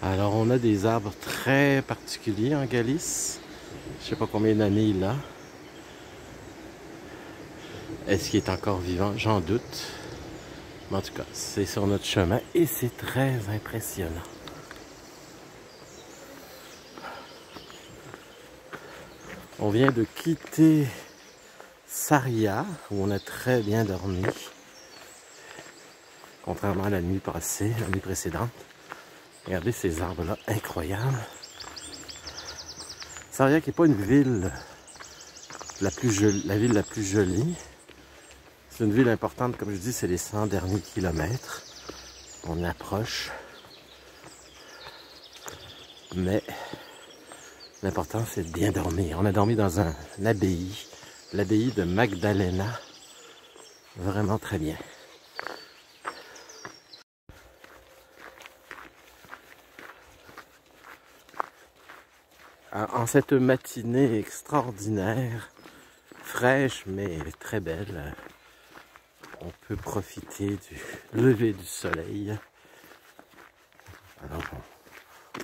Alors, on a des arbres très particuliers en Galice. Je sais pas combien d'années il a. Est-ce qu'il est encore vivant? J'en doute. Mais en tout cas, c'est sur notre chemin et c'est très impressionnant. On vient de quitter Sarria, où on a très bien dormi. Contrairement à la nuit passée, la nuit précédente. Regardez ces arbres-là, incroyables. Sarria qui n'est pas une ville la ville la plus jolie. C'est une ville importante, comme je dis, c'est les 100 derniers kilomètres. On approche. Mais l'important, c'est de bien dormir. On a dormi dans une abbaye, l'abbaye de Magdalena. Vraiment très bien. En cette matinée extraordinaire, fraîche mais très belle, on peut profiter du lever du soleil. Alors,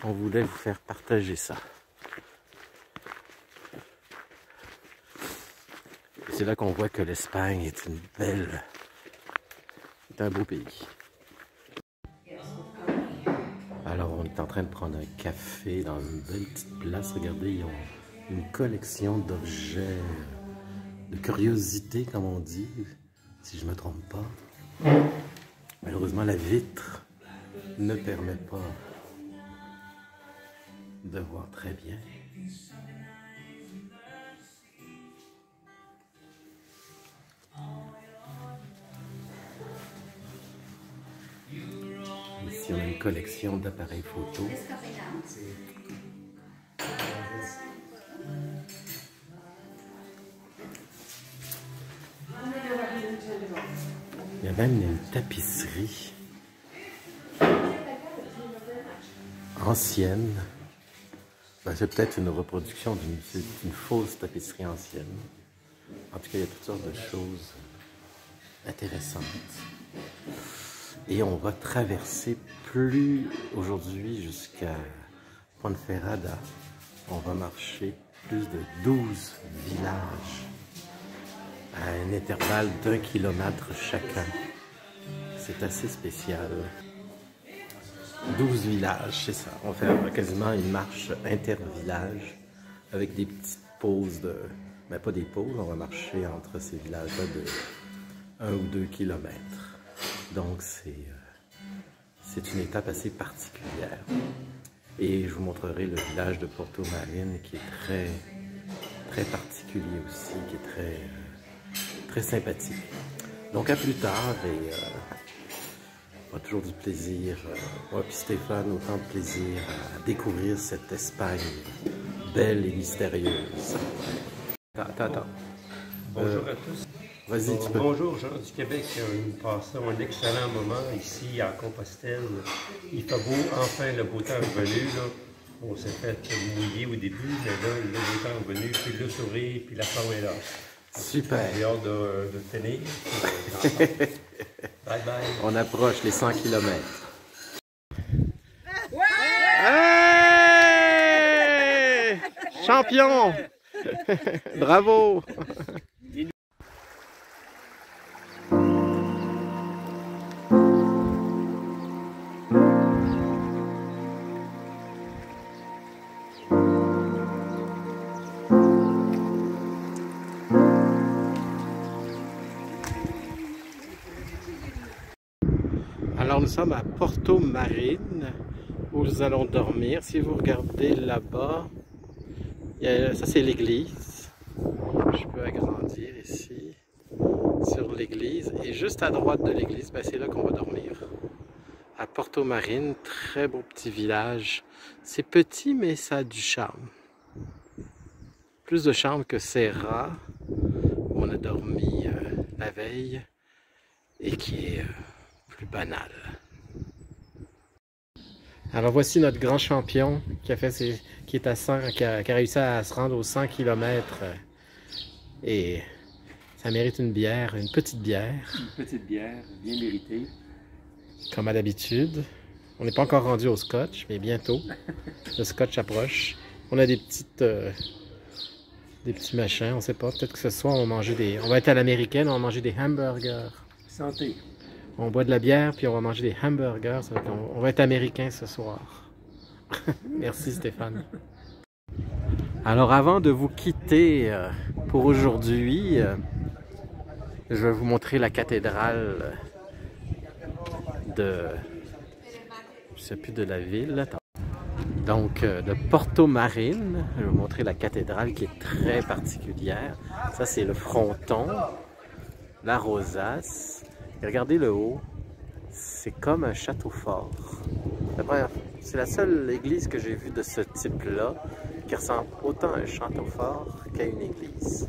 on voulait vous faire partager ça. C'est là qu'on voit que l'Espagne est un beau pays. Alors, on est en train de prendre un café dans une belle petite place. Regardez, ils ont une collection d'objets, de curiosités, comme on dit, si je ne me trompe pas. Malheureusement, la vitre ne permet pas de voir très bien. Ici, on a une collection d'appareils photo. Il y a même une tapisserie ancienne. Ben, c'est peut-être une reproduction d'une fausse tapisserie ancienne. En tout cas, il y a toutes sortes de choses intéressantes. Et on va traverser plus aujourd'hui jusqu'à Ponferrada. On va marcher plus de 12 villages à un intervalle d'1 kilomètre chacun. C'est assez spécial. 12 villages, c'est ça. On fait quasiment une marche inter-village avec des petites pauses de... Mais pas des pauses, on va marcher entre ces villages-là de 1 ou 2 kilomètres. Donc c'est une étape assez particulière. Et je vous montrerai le village de Porto Marín qui est très, très particulier aussi, qui est très sympathique. Donc à plus tard et on a toujours du plaisir, moi puis Stéphane, autant de plaisir à découvrir cette Espagne belle et mystérieuse. Attends. Bonjour à tous. Vas-y, tu peux. Bonjour, gens du Québec. Nous passons un excellent moment ici à Compostelle. Il fait beau, enfin le beau temps est revenu. Là. On s'est fait mouiller au début, mais là, le beau temps est revenu, puis le sourire, puis la forme est là. Super. J'ai hâte de tenir. Bye bye. On approche les 100 km. Ouais! Hey! Champion! Bravo! Alors nous sommes à Porto Marín où nous allons dormir. Si vous regardez là-bas, ça c'est l'église. Je peux agrandir ici sur l'église. Et juste à droite de l'église, ben, c'est là qu'on va dormir. À Porto Marín, très beau petit village. C'est petit mais ça a du charme. Plus de charme que Serra où on a dormi la veille et qui est plus banal. Alors voici notre grand champion qui est à 100, qui a réussi à se rendre aux 100 km et ça mérite une bière, une petite bière. Une petite bière, bien méritée. Comme à l'habitude. On n'est pas encore rendu au scotch, mais bientôt. Le scotch approche. On a des petits machins, on sait pas. Peut-être que ce soir, on va manger des... On va être à l'américaine, on va manger des hamburgers. Santé. On boit de la bière, puis on va manger des hamburgers. On va être américain ce soir. Merci Stéphane. Alors avant de vous quitter pour aujourd'hui, je vais vous montrer la cathédrale de... Je sais plus de la ville. Donc de Porto Marine. Je vais vous montrer la cathédrale qui est très particulière. Ça c'est le fronton, la rosace. Et regardez le haut. C'est comme un château fort. C'est la seule église que j'ai vue de ce type-là qui ressemble autant à un château fort qu'à une église.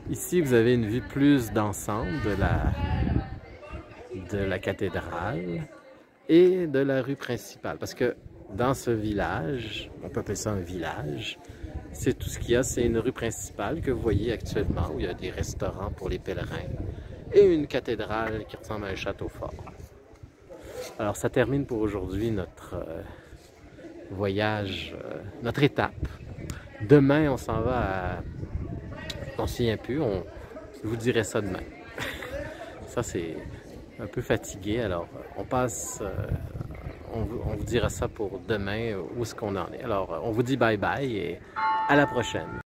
Ici, vous avez une vue plus d'ensemble de la cathédrale et de la rue principale. Parce que dans ce village, on peut appeler ça un village, c'est tout ce qu'il y a, c'est une rue principale que vous voyez actuellement où il y a des restaurants pour les pèlerins et une cathédrale qui ressemble à un château fort. Alors ça termine pour aujourd'hui notre voyage, notre étape. Demain on s'en va à... On ne se souvient plus, je vous dirai ça demain. Ça c'est un peu fatigué, alors on passe, on vous dira ça pour demain, où est-ce qu'on en est. Alors on vous dit bye bye et à la prochaine.